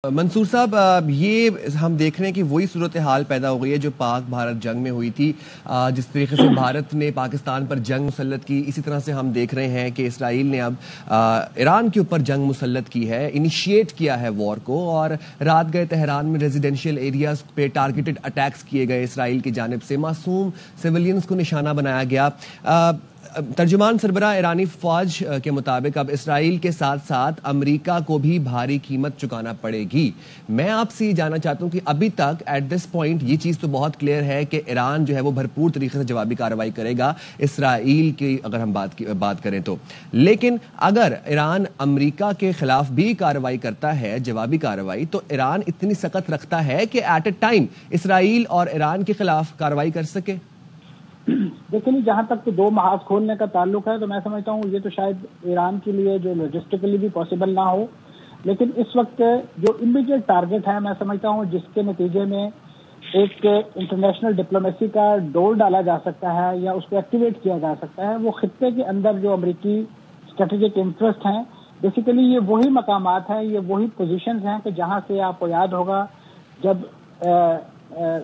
منصور صاحب، یہ ہم دیکھ رہے ہیں کہ وہی صورتحال پیدا ہو گئی ہے جو پاک بھارت جنگ میں ہوئی تھی. جس طریقے سے بھارت نے پاکستان پر جنگ مسلط کی، اسی طرح سے ہم دیکھ رہے ہیں کہ اسرائیل نے اب ایران کے اوپر جنگ مسلط کی ہے، انیشیٹ کیا ہے وار کو. اور رات گئے تہران میں ریزیڈینشیل ایریاز پہ ٹارگیٹڈ اٹیکس کیے گئے اسرائیل کی جانب سے، معصوم سویلینز کو نشانہ بنایا گیا. ترجمان سربراہ ایرانی فوج کے مطابق اب اسرائیل کے ساتھ ساتھ امریکہ کو بھی بھاری قیمت چکانا پڑے گی. میں آپ سے یہ جاننا چاہتا ہوں کہ ابھی تک ایٹ دس پوائنٹ یہ چیز تو بہت کلیئر ہے کہ ایران جو ہے وہ بھرپور طریقے سے جوابی کارروائی کرے گا اسرائیل کی، اگر ہم بات کریں تو. لیکن اگر ایران امریکہ کے خلاف بھی کارروائی کرتا ہے، جوابی کارروائی، تو ایران اتنی سخت رکھتا ہے کہ ایٹ اے ٹائم اسرائیل اور ایران کے خلاف کارروائی کر سکے. دیکھیں، جہاں تک کہ دو محاذ کھولنے کا تعلق ہے تو میں سمجھتا ہوں یہ تو شاید ایران کے لیے جو لاجسٹکلی بھی پاسبل نہ ہو، لیکن اس وقت جو امیڈیٹ ٹارگٹ ہے میں سمجھتا ہوں جس کے نتیجے میں ایک انٹرنیشنل ڈپلومیسی کا ڈور ڈالا جا سکتا ہے یا اس کو ایکٹیویٹ کیا جا سکتا ہے، وہ خطے کے اندر جو امریکی اسٹریٹجک انٹرسٹ ہیں، بیسیکلی یہ وہی مقامات ہیں، یہ وہی پوزیشنز ہیں کہ جہاں سے آپ کو یاد ہوگا جب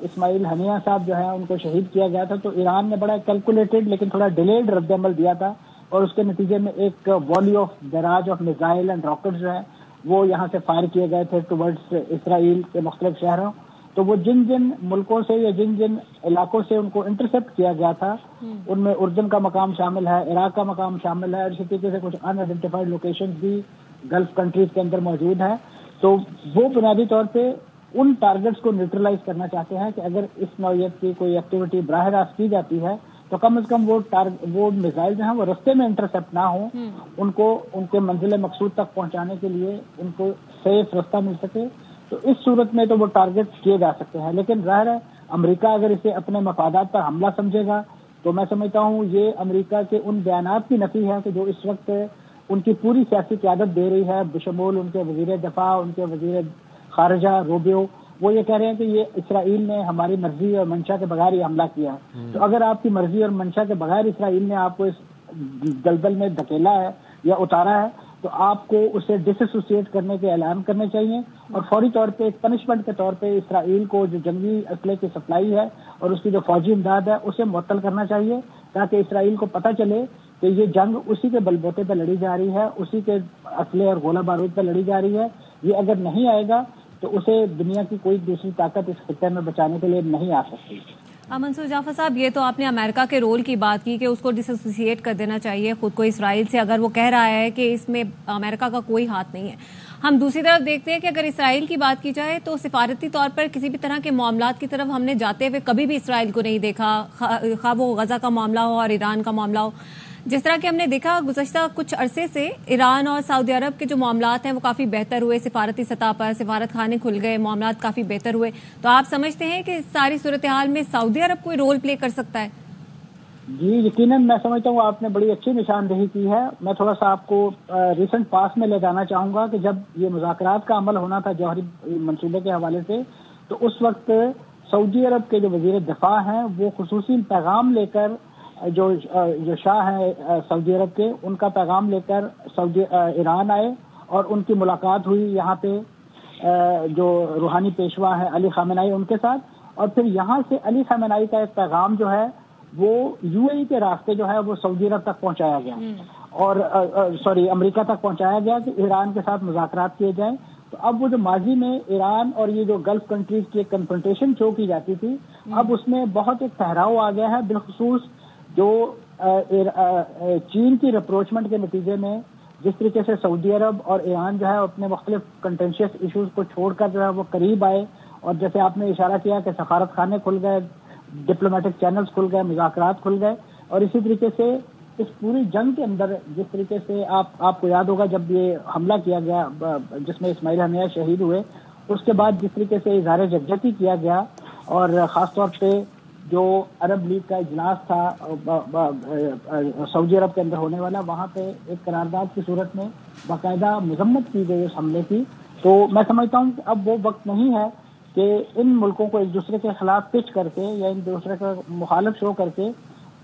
اسماعیل ہنیہ صاحب جو ہے ان کو شہید کیا گیا تھا تو ایران نے بڑا کیلکولیٹڈ لیکن تھوڑا ڈیلیڈ رد عمل دیا تھا، اور اس کے نتیجے میں ایک والی of barrage of missile and rocket جو ہے وہ یہاں سے فائر کیے گئے تھے ٹورڈز اسرائیل کے مختلف شہروں. تو وہ جن ملکوں سے یا جن علاقوں سے ان کو انٹرسپٹ کیا گیا تھا ان میں اردن کا مقام شامل ہے، عراق کا مقام شامل ہے، اور اسی طریقے سے کچھ ان آئیڈینٹیفائڈ لوکیشنز بھی گلف کنٹریز کے اندر موجود ہیں. تو وہ بنیادی طور پہ ان ٹارگٹس کو نیوٹرلائز کرنا چاہتے ہیں کہ اگر اس نوعیت کی کوئی ایکٹیویٹی براہ راست کی جاتی ہے تو کم از کم وہ میزائل جو ہیں وہ رستے میں انٹرسپٹ نہ ہوں، ان کو ان کے منزل مقصود تک پہنچانے کے لیے ان کو سیف رستہ مل سکے. تو اس صورت میں تو وہ ٹارگٹ کیے جا سکتے ہیں، لیکن ظاہر ہے امریکہ اگر اسے اپنے مفادات پر حملہ سمجھے گا تو میں سمجھتا ہوں یہ امریکہ کے ان بیانات کی نفی ہے کہ جو اس وقت ان کی پوری سیاسی قیادت دے رہی ہے، بشمول ان کے وزیر دفاع، ان کے وزیر خارجہ روبیو. وہ یہ کہہ رہے ہیں کہ یہ اسرائیل نے ہماری مرضی اور منشا کے بغیر یہ حملہ کیا ہے. تو اگر آپ کی مرضی اور منشا کے بغیر اسرائیل نے آپ کو اس دلدل میں دھکیلا ہے یا اتارا ہے تو آپ کو اسے ڈس ایسوسیٹ کرنے کے اعلان کرنے چاہیے، اور فوری طور پہ ایک پنشمنٹ کے طور پہ اسرائیل کو جو جنگی اسلحے کی سپلائی ہے اور اس کی جو فوجی امداد ہے اسے معطل کرنا چاہیے، تاکہ اسرائیل کو پتہ چلے کہ یہ جنگ اسی کے بل بوتے پہ لڑی جا رہی ہے، اسی کے اسلحے اور گولہ بارود پہ لڑی جا رہی ہے. یہ اگر نہیں آئے گا تو اسے دنیا کی کوئی دوسری طاقت اس خطے میں بچانے کے لیے نہیں آ سکتی. منصور جعفر صاحب، یہ تو آپ نے امریکہ کے رول کی بات کی کہ اس کو ڈس ایسوسیٹ کر دینا چاہیے خود کو اسرائیل سے، اگر وہ کہہ رہا ہے کہ اس میں امریکہ کا کوئی ہاتھ نہیں ہے. ہم دوسری طرف دیکھتے ہیں کہ اگر اسرائیل کی بات کی جائے تو سفارتی طور پر کسی بھی طرح کے معاملات کی طرف ہم نے جاتے ہوئے کبھی بھی اسرائیل کو نہیں دیکھا، خواہ وہ غزہ کا معاملہ ہو اور ایران کا معاملہ ہو. جس طرح کہ ہم نے دیکھا گزشتہ کچھ عرصے سے ایران اور سعودی عرب کے جو معاملات ہیں وہ کافی بہتر ہوئے، سفارتی سطح پر سفارت خانے کھل گئے، معاملات کافی بہتر ہوئے. تو آپ سمجھتے ہیں کہ ساری صورتحال میں سعودی عرب کوئی رول پلے کر سکتا ہے؟ جی یقیناً، میں سمجھتا ہوں آپ نے بڑی اچھی نشاندہی کی ہے. میں تھوڑا سا آپ کو ریسنٹ پاس میں لے جانا چاہوں گا کہ جب یہ مذاکرات کا عمل ہونا تھا جوہری منصوبے کے حوالے سے، تو اس وقت سعودی عرب کے جو وزیر دفاع ہیں وہ خصوصی پیغام لے کر جو شاہ ہیں سعودی عرب کے، ان کا پیغام لے کر ایران آئے اور ان کی ملاقات ہوئی یہاں پہ جو روحانی پیشوا ہے علی خامنائی ان کے ساتھ. اور پھر یہاں سے علی خامنائی کا ایک پیغام جو ہے وہ یو اے ای کے راستے جو ہے وہ سعودی عرب تک پہنچایا گیا اور امریکہ تک پہنچایا گیا کہ ایران کے ساتھ مذاکرات کیے جائیں. تو اب وہ جو ماضی میں ایران اور یہ جو گلف کنٹریز کی ایک کنفرنٹیشن شو کی جاتی تھی، اب اس میں بہت ایک ٹھہراؤ آ گیا ہے، بالخصوص جو چین کی رپروچمنٹ کے نتیجے میں جس طریقے سے سعودی عرب اور ایران جو ہے اپنے مختلف کنٹینشیس ایشوز کو چھوڑ کر جو ہے وہ قریب آئے، اور جیسے آپ نے اشارہ کیا کہ سفارت خانے کھل گئے، ڈپلومیٹک چینلز کھل گئے، مذاکرات کھل گئے. اور اسی طریقے سے اس پوری جنگ کے اندر جس طریقے سے آپ کو یاد ہوگا جب یہ حملہ کیا گیا جس میں اسماعیل ہنیہ شہید ہوئے، اس کے بعد جس طریقے سے اظہار یکجہتی کیا گیا، اور خاص طور پہ جو عرب لیگ کا اجلاس تھا سعودی عرب کے اندر ہونے والا، وہاں پہ ایک قرارداد کی صورت میں باقاعدہ مذمت کی گئی اس حملے کی. تو میں سمجھتا ہوں کہ اب وہ وقت نہیں ہے کہ ان ملکوں کو ایک دوسرے کے خلاف پچ کر کے یا ایک دوسرے کا مخالف شو کر کے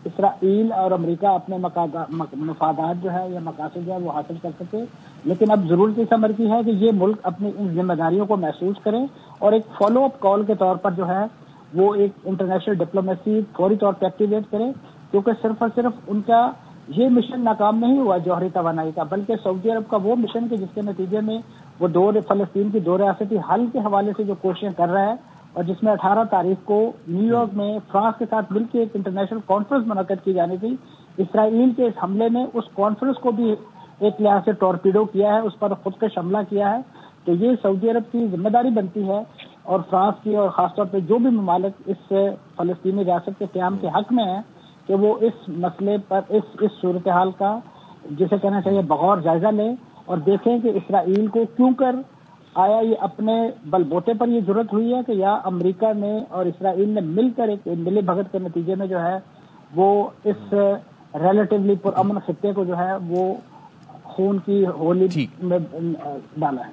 اسرائیل اور امریکہ اپنے مفادات جو ہے یا مقاصد جو ہے وہ حاصل کر سکے، لیکن اب ضرورت اس امر کی ہے کہ یہ ملک اپنی ان ذمہ داریوں کو محسوس کریں اور ایک فالو اپ کال کے طور پر جو ہے وہ ایک انٹرنیشنل ڈپلومیسی فوری طور پہ ایکٹیویٹ کریں، کیونکہ صرف اور صرف ان کا یہ مشن ناکام نہیں ہوا جوہری توانائی کا، بلکہ سعودی عرب کا وہ مشن کہ جس کے نتیجے میں وہ فلسطین کی 2 ریاستی حل کے حوالے سے جو کوششیں کر رہا ہے، اور جس میں 18 تاریخ کو نیو یارک میں فرانس کے ساتھ مل کے ایک انٹرنیشنل کانفرنس منعقد کی جانی تھی، اسرائیل کے اس حملے نے اس کانفرنس کو بھی ایک لحاظ سے ٹورپیڈو کیا ہے، اس پر خود کش حملہ کیا ہے۔ تو یہ سعودی عرب کی ذمہ داری بنتی ہے اور فرانس کی، اور خاص طور پہ جو بھی ممالک اس فلسطینی ریاست کے قیام کے حق میں ہیں، کہ وہ اس مسئلے پر اس صورتحال کا جسے کہنا چاہیے بغور جائزہ لیں اور دیکھیں کہ اسرائیل کو کیوں کر آیا یہ اپنے بل بوتے پر یہ ضرورت ہوئی ہے، کہ یا امریکہ نے اور اسرائیل نے مل کر ایک ملی بھگت کے نتیجے میں جو ہے وہ اس ریلیٹیولی پرامن خطے کو جو ہے وہ خون کی ہولی میں ڈالا ہے۔